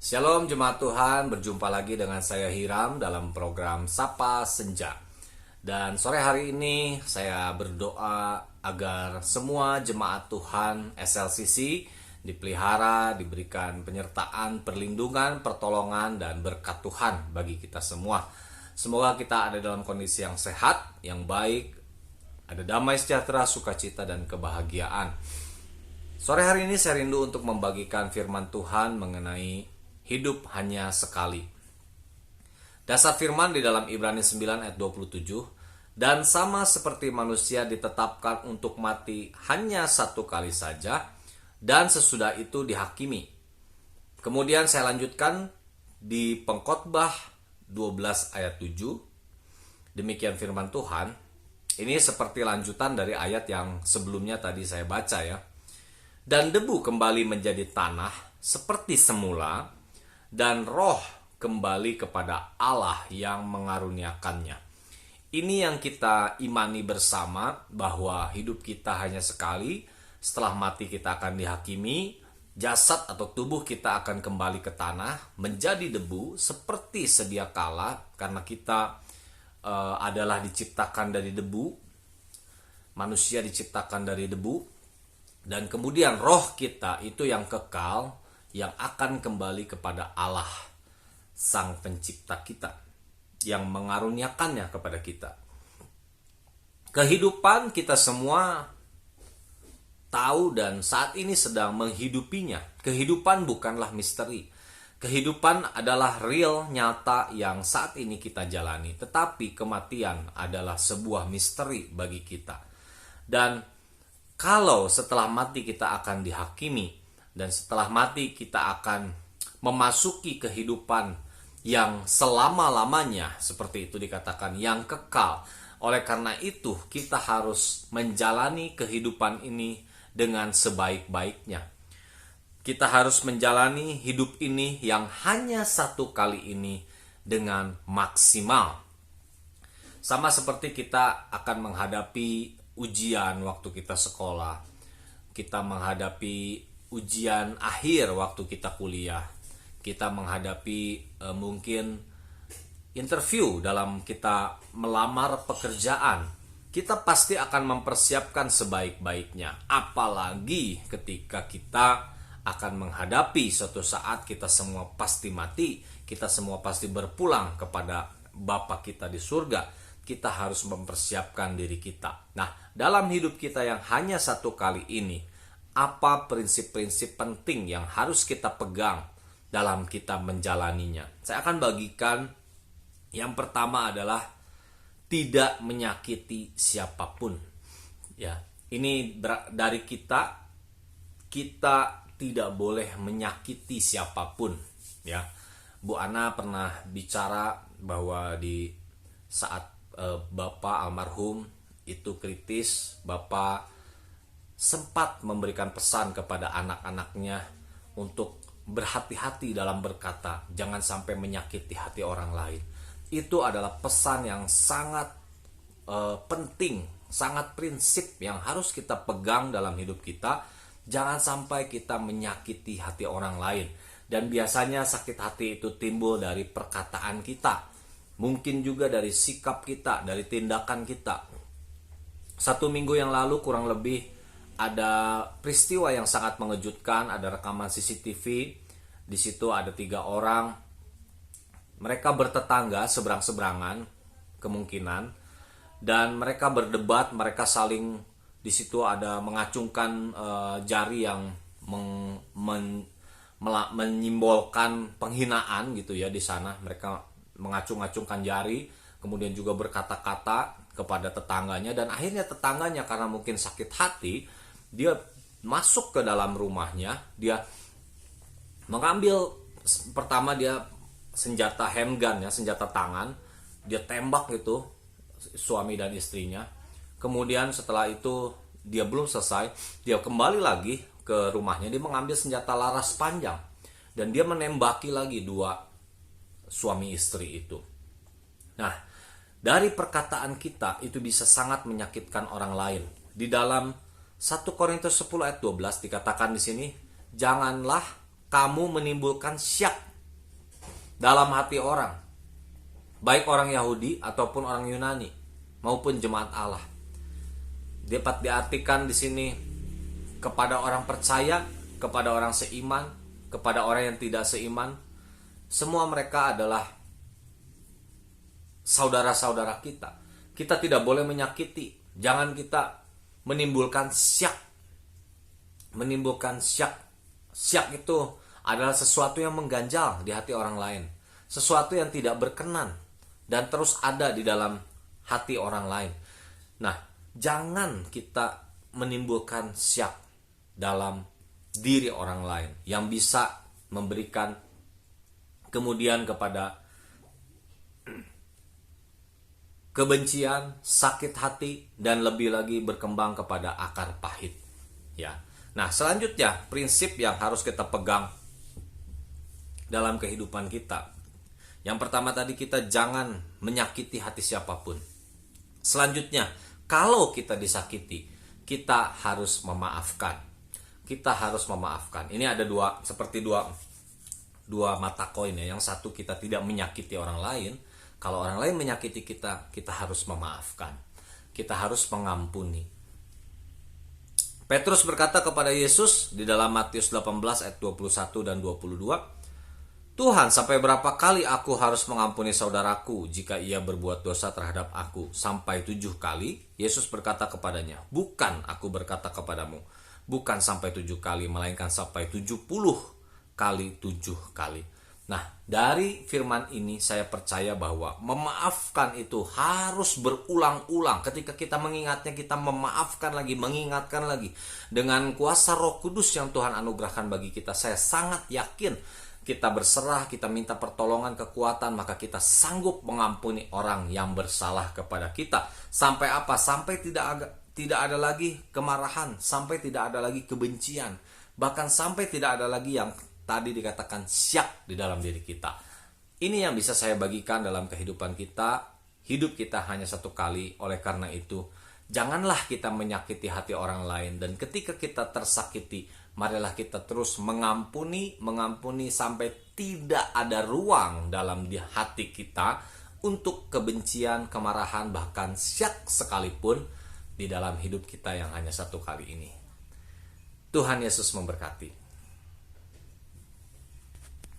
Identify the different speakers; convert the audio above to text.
Speaker 1: Shalom jemaat Tuhan, berjumpa lagi dengan saya Hiram dalam program Sapa Senja. Dan sore hari ini saya berdoa agar semua jemaat Tuhan SLCC dipelihara, diberikan penyertaan, perlindungan, pertolongan, dan berkat Tuhan bagi kita semua. Semoga kita ada dalam kondisi yang sehat, yang baik, ada damai sejahtera, sukacita, dan kebahagiaan. Sore hari ini saya rindu untuk membagikan firman Tuhan mengenai hidup hanya sekali. Dasar firman di dalam Ibrani 9 ayat 27, dan sama seperti manusia ditetapkan untuk mati hanya satu kali saja, dan sesudah itu dihakimi. Kemudian saya lanjutkan di Pengkhotbah 12 ayat 7. Demikian firman Tuhan. Ini seperti lanjutan dari ayat yang sebelumnya tadi saya baca ya. Dan debu kembali menjadi tanah seperti semula, dan roh kembali kepada Allah yang mengaruniakannya. Ini yang kita imani bersama, bahwa hidup kita hanya sekali. Setelah mati kita akan dihakimi, jasad atau tubuh kita akan kembali ke tanah, menjadi debu seperti sedia kala, karena kita adalah diciptakan dari debu. Manusia diciptakan dari debu. Dan kemudian roh kita itu yang kekal, yang akan kembali kepada Allah, Sang Pencipta kita, yang mengaruniakannya kepada kita. Kehidupan kita semua tahu dan saat ini sedang menghidupinya. Kehidupan bukanlah misteri. Kehidupan adalah real, nyata yang saat ini kita jalani. Tetapi kematian adalah sebuah misteri bagi kita. Dan kalau setelah mati kita akan dihakimi, dan setelah mati kita akan memasuki kehidupan yang selama-lamanya, seperti itu dikatakan, yang kekal. Oleh karena itu kita harus menjalani kehidupan ini dengan sebaik-baiknya. Kita harus menjalani hidup ini yang hanya satu kali ini dengan maksimal. Sama seperti kita akan menghadapi ujian waktu kita sekolah, kita menghadapi ujian akhir waktu kita kuliah, kita menghadapi mungkin interview dalam kita melamar pekerjaan. Kita pasti akan mempersiapkan sebaik-baiknya, apalagi ketika kita akan menghadapi suatu saat kita semua pasti mati, kita semua pasti berpulang kepada Bapa kita di surga. Kita harus mempersiapkan diri kita. Nah, dalam hidup kita yang hanya satu kali ini, apa prinsip-prinsip penting yang harus kita pegang dalam kita menjalaninya? Saya akan bagikan yang pertama adalah tidak menyakiti siapapun. Ya, ini dari kita tidak boleh menyakiti siapapun. Ya, Bu Ana pernah bicara bahwa di saat Bapak almarhum itu kritis, Bapak sempat memberikan pesan kepada anak-anaknya untuk berhati-hati dalam berkata, jangan sampai menyakiti hati orang lain. Itu adalah pesan yang sangat penting, sangat prinsip yang harus kita pegang dalam hidup kita. Jangan sampai kita menyakiti hati orang lain. Dan biasanya sakit hati itu timbul dari perkataan kita, mungkin juga dari sikap kita, dari tindakan kita. 1 minggu yang lalu kurang lebih ada peristiwa yang sangat mengejutkan. Ada rekaman CCTV. Di situ ada 3 orang. Mereka bertetangga, seberang-seberangan kemungkinan, dan mereka berdebat. Mereka saling, di situ ada mengacungkan jari yang menyimbolkan penghinaan gitu ya. Di sana mereka mengacung-acungkan jari, kemudian juga berkata-kata kepada tetangganya, dan akhirnya tetangganya karena mungkin sakit hati, dia masuk ke dalam rumahnya. Dia mengambil, pertama dia senjata handgun ya, senjata tangan, dia tembak itu suami dan istrinya. Kemudian setelah itu dia belum selesai, dia kembali lagi ke rumahnya, dia mengambil senjata laras panjang dan dia menembaki lagi 2 suami istri itu. Nah, dari perkataan kita itu bisa sangat menyakitkan orang lain. Di dalam 1 Korintus 10 ayat 12 dikatakan di sini, janganlah kamu menimbulkan syak dalam hati orang, baik orang Yahudi ataupun orang Yunani maupun jemaat Allah. Dapat diartikan di sini kepada orang percaya, kepada orang seiman, kepada orang yang tidak seiman. Semua mereka adalah saudara-saudara kita. Kita tidak boleh menyakiti. Jangan kita menimbulkan syak. Menimbulkan syak. Syak itu adalah sesuatu yang mengganjal di hati orang lain. Sesuatu yang tidak berkenan dan terus ada di dalam hati orang lain. Nah, jangan kita menimbulkan syak dalam diri orang lain yang bisa memberikan kemudian kepada kebencian, sakit hati, dan lebih lagi berkembang kepada akar pahit. Ya. Nah, selanjutnya prinsip yang harus kita pegang dalam kehidupan kita. Yang pertama tadi, kita jangan menyakiti hati siapapun. Selanjutnya, kalau kita disakiti, kita harus memaafkan. Kita harus memaafkan. Ini ada seperti dua mata koin ya. Yang satu, kita tidak menyakiti orang lain. Kalau orang lain menyakiti kita, kita harus memaafkan. Kita harus mengampuni. Petrus berkata kepada Yesus di dalam Matius 18 ayat 21 dan 22, "Tuhan, sampai berapa kali aku harus mengampuni saudaraku jika ia berbuat dosa terhadap aku? Sampai 7 kali?" Yesus berkata kepadanya, "Bukan, aku berkata kepadamu, bukan sampai 7 kali, melainkan sampai 70 kali 7 kali." Nah, dari firman ini saya percaya bahwa memaafkan itu harus berulang-ulang. Ketika kita mengingatnya, kita memaafkan lagi, mengingatkan lagi. Dengan kuasa Roh Kudus yang Tuhan anugerahkan bagi kita, saya sangat yakin kita berserah, kita minta pertolongan, kekuatan, maka kita sanggup mengampuni orang yang bersalah kepada kita. Sampai apa? Sampai tidak ada lagi kemarahan, sampai tidak ada lagi kebencian, bahkan sampai tidak ada lagi yang tadi dikatakan syak di dalam diri kita. Ini yang bisa saya bagikan dalam kehidupan kita. Hidup kita hanya satu kali, oleh karena itu janganlah kita menyakiti hati orang lain. Dan ketika kita tersakiti, marilah kita terus mengampuni sampai tidak ada ruang dalam di hati kita untuk kebencian, kemarahan, bahkan syak sekalipun di dalam hidup kita yang hanya satu kali ini. Tuhan Yesus memberkati.